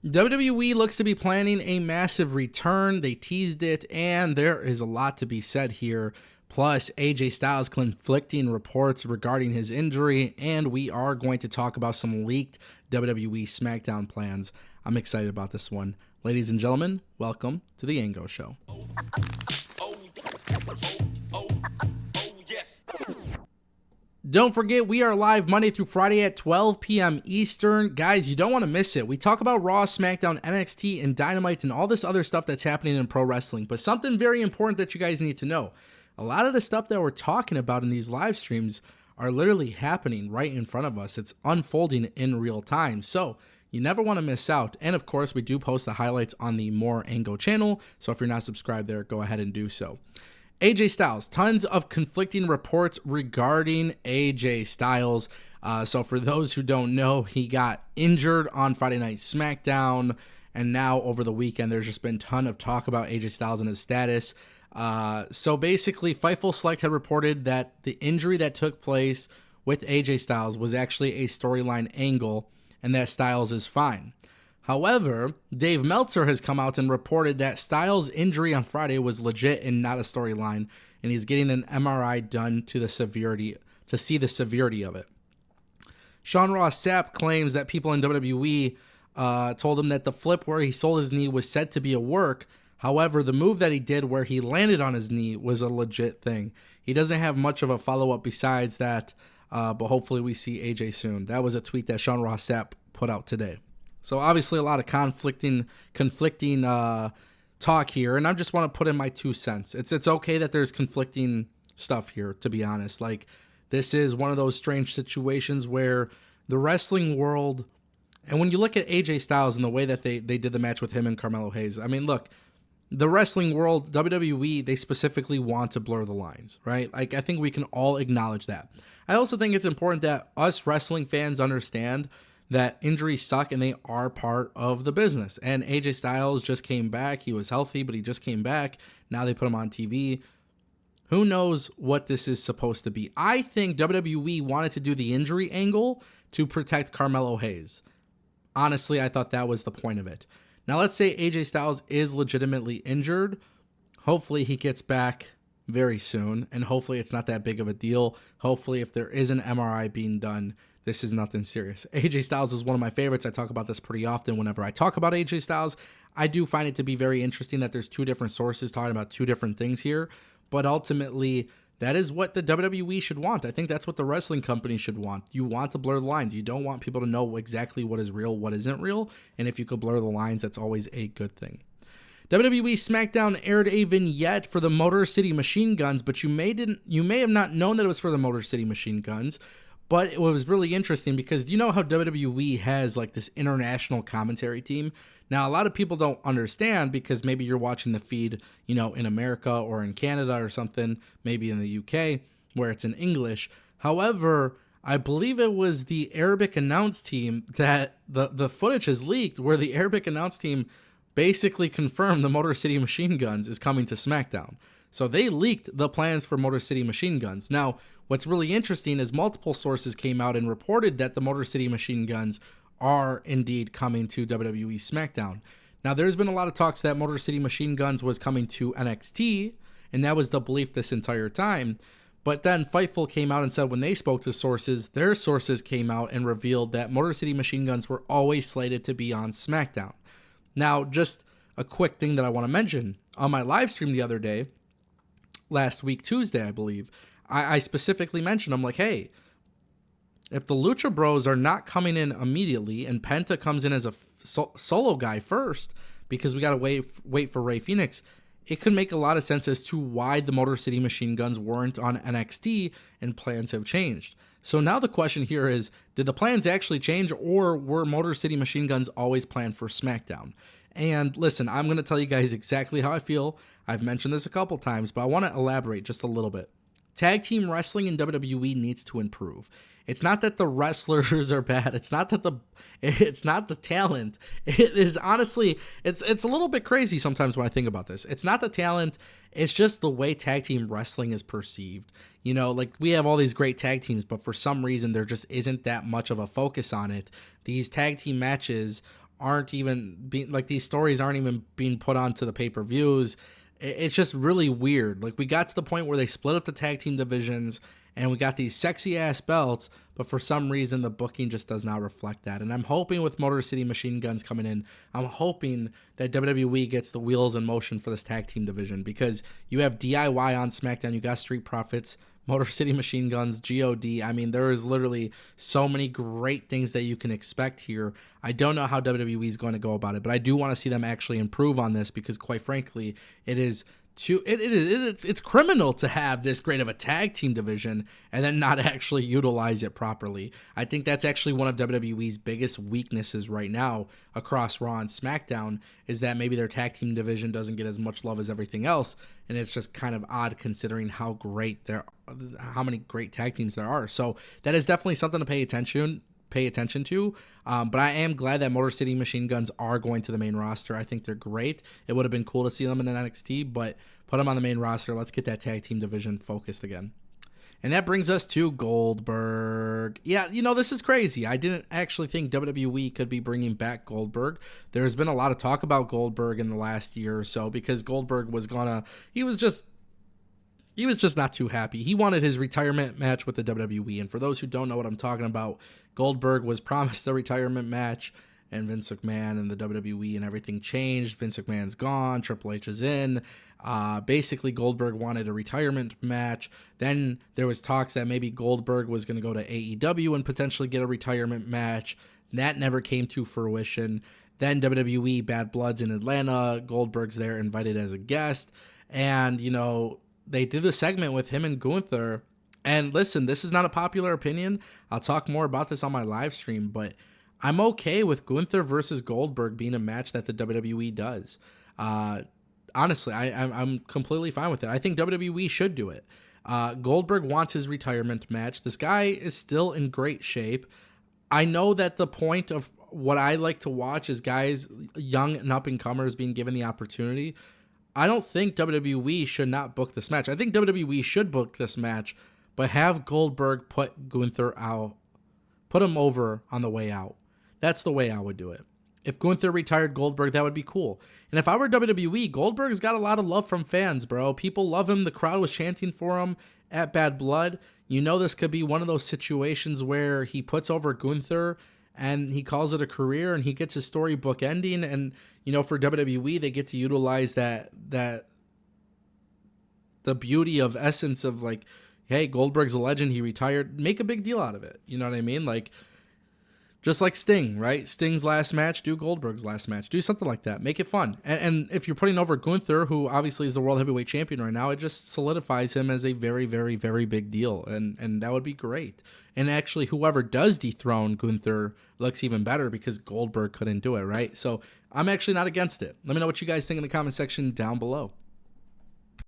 WWE looks to be planning a massive return. They teased it, and there is a lot to be said here. Plus, AJ Styles conflicting reports regarding his injury, and we are going to talk about some leaked WWE SmackDown plans. I'm excited about this one. Ladies and gentlemen, welcome to the Ango Show. Don't forget, we are live Monday through Friday at 12 p.m. Eastern. Guys, you don't want to miss it. We talk about Raw, SmackDown, NXT, and Dynamite, and all this other stuff that's happening in pro wrestling. But something very important that you guys need to know. A lot of the stuff that we're talking about in these live streams are literally happening right in front of us. It's unfolding in real time. So you never want to miss out. And of course, we do post the highlights on the More Ango channel. So if you're not subscribed there, go ahead and do so. AJ Styles, tons of conflicting reports regarding AJ Styles. So for those who don't know, he got injured on Friday Night SmackDown, and now over the weekend, there's just been a ton of talk about AJ Styles and his status. So basically, Fightful Select had reported that the injury that took place with AJ Styles was actually a storyline angle, and that Styles is fine. However, Dave Meltzer has come out and reported that Styles' injury on Friday was legit and not a storyline, and he's getting an MRI done to see the severity of it. Sean Ross Sapp claims that people in WWE told him that the flip where he sold his knee was said to be a work. However, the move that he did where he landed on his knee was a legit thing. He doesn't have much of a follow-up besides that, but hopefully we see AJ soon. That was a tweet that Sean Ross Sapp put out today. So obviously a lot of conflicting talk here, and I just want to put in my 2 cents. It's okay that there's conflicting stuff here, to be honest. Like, this is one of those strange situations where the wrestling world, and when you look at AJ Styles and the way that they did the match with him and Carmelo Hayes, I mean, look, the wrestling world, WWE, they specifically want to blur the lines, right? Like, I think we can all acknowledge that. I also think it's important that us wrestling fans understand that injuries suck and they are part of the business. And AJ Styles just came back. He was healthy, but he just came back. Now they put him on TV. Who knows what this is supposed to be? I think WWE wanted to do the injury angle to protect Carmelo Hayes. Honestly, I thought that was the point of it. Now, let's say AJ Styles is legitimately injured. Hopefully he gets back very soon, and hopefully it's not that big of a deal. Hopefully if there is an MRI being done, this is nothing serious. AJ Styles is one of my favorites. I talk about this pretty often whenever I talk about AJ Styles. I do find it to be very interesting that there's 2 different sources talking about 2 different things here, but ultimately that is what the WWE should want. I think that's what the wrestling company should want. You want to blur the lines. You don't want people to know exactly what is real, what isn't real, and if you could blur the lines, that's always a good thing. WWE SmackDown aired a vignette for the Motor City Machine Guns, but you may have not known that it was for the Motor City Machine Guns. But it was really interesting because you know how WWE has like this international commentary team? Now, a lot of people don't understand because maybe you're watching the feed, in America or in Canada or something, maybe in the UK where it's in English. However, I believe it was the Arabic announce team that the footage has leaked where the Arabic announce team basically confirmed the Motor City Machine Guns is coming to SmackDown. So they leaked the plans for Motor City Machine Guns. Now, what's really interesting is multiple sources came out and reported that the Motor City Machine Guns are indeed coming to WWE SmackDown. Now, there's been a lot of talks that Motor City Machine Guns was coming to NXT, and that was the belief this entire time. But then Fightful came out and said when they spoke to sources, their sources came out and revealed that Motor City Machine Guns were always slated to be on SmackDown. Now, just a quick thing that I want to mention. On my live stream the other day, last week, Tuesday, I believe, I specifically mentioned, I'm like, hey, if the Lucha Bros are not coming in immediately and Penta comes in as a solo guy first, because we got to wait for Rey Fenix, it could make a lot of sense as to why the Motor City Machine Guns weren't on NXT and plans have changed. So now the question here is, did the plans actually change, or were Motor City Machine Guns always planned for SmackDown? And listen, I'm going to tell you guys exactly how I feel. I've mentioned this a couple times, but I want to elaborate just a little bit. Tag team wrestling in WWE needs to improve. It's not that the wrestlers are bad. It's not the talent. It is honestly, it's a little bit crazy sometimes when I think about this. It's not the talent. It's just the way tag team wrestling is perceived. You know, like we have all these great tag teams, but for some reason there just isn't that much of a focus on it. These tag team matches aren't even being like, these stories aren't even being put onto the pay-per-views. It's just really weird. Like, we got to the point where they split up the tag team divisions and we got these sexy ass belts, but for some reason the booking just does not reflect that. And I'm hoping with Motor City Machine Guns coming in, I'm hoping that WWE gets the wheels in motion for this tag team division, because you have DIY on SmackDown, you got Street Profits, Motor City Machine Guns, GOD. I mean, there is literally so many great things that you can expect here. I don't know how WWE is going to go about it, but I do want to see them actually improve on this, because quite frankly, it's criminal to have this great of a tag team division and then not actually utilize it properly. I think that's actually one of WWE's biggest weaknesses right now across Raw and SmackDown, is that maybe their tag team division doesn't get as much love as everything else, and it's just kind of odd considering how many great tag teams there are. So that is definitely something to pay attention to. But I am glad that Motor City Machine Guns are going to the main roster. I think they're great. It would have been cool to see them in NXT, but put them on the main roster. Let's get that tag team division focused again. And that brings us to Goldberg. Yeah, this is crazy. I didn't actually think WWE could be bringing back Goldberg. There's been a lot of talk about Goldberg in the last year or so, because Goldberg he was just not too happy. He wanted his retirement match with the WWE. And for those who don't know what I'm talking about, Goldberg was promised a retirement match, and Vince McMahon and the WWE and everything changed. Vince McMahon's gone. Triple H is in. Basically, Goldberg wanted a retirement match. Then there was talks that maybe Goldberg was going to go to AEW and potentially get a retirement match. That never came to fruition. Then WWE Bad Blood's in Atlanta. Goldberg's there, invited as a guest. And, they did a segment with him and Gunther. And listen, this is not a popular opinion. I'll talk more about this on my live stream, but I'm okay with Gunther versus Goldberg being a match that the WWE does. Honestly, I'm completely fine with it. I think WWE should do it. Goldberg wants his retirement match. This guy is still in great shape. I know that the point of what I like to watch is guys, young and up-and-comers, being given the opportunity. I don't think WWE should not book this match. I think WWE should book this match, but have Goldberg put Gunther out. Put him over on the way out. That's the way I would do it. If Gunther retired Goldberg, that would be cool. And if I were WWE, Goldberg's got a lot of love from fans, bro. People love him. The crowd was chanting for him at Bad Blood. This could be one of those situations where he puts over Gunther and he calls it a career and he gets his storybook ending. And, for WWE, they get to utilize that the beauty of essence of like, hey, Goldberg's a legend. He retired. Make a big deal out of it. You know what I mean? Like, just like Sting, right? Sting's last match, do Goldberg's last match. Do something like that. Make it fun. And if you're putting over Gunther, who obviously is the World Heavyweight Champion right now, it just solidifies him as a very, very, very big deal. And that would be great. And actually, whoever does dethrone Gunther looks even better because Goldberg couldn't do it, right? So I'm actually not against it. Let me know what you guys think in the comment section down below.